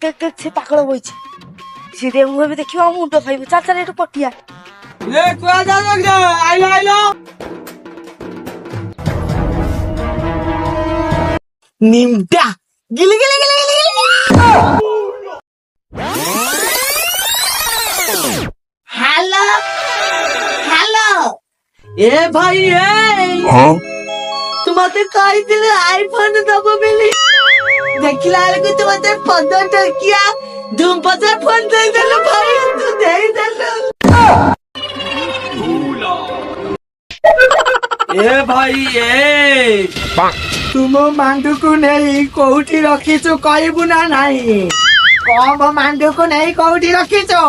ସେ ପାକଳ ବଇଛି ସେ ଦେବୁ ଏବେ ଦେଖିବ ଆଉ ମୁଣ୍ଡ ଖାଇବ ଚାଲ ଚାଲ ଏଠୁ ପଟିଆ নিমটা গিলি গিলি গিলি গিলি হ্যালো হ্যালো এ ভাই তোমাতে কইছিলে আইফোন দেব বলি দেখিলা বেলকু তোমাতে 15 টকিয়া ধুমপচা ফোন দেই দেল ভাই তু দেই দেল এ ভাই তুম মান্ডুকু নেই কোউটি রখিছো কইবু না নাই কম মান্ডুকু নেই কোউটি রখিছো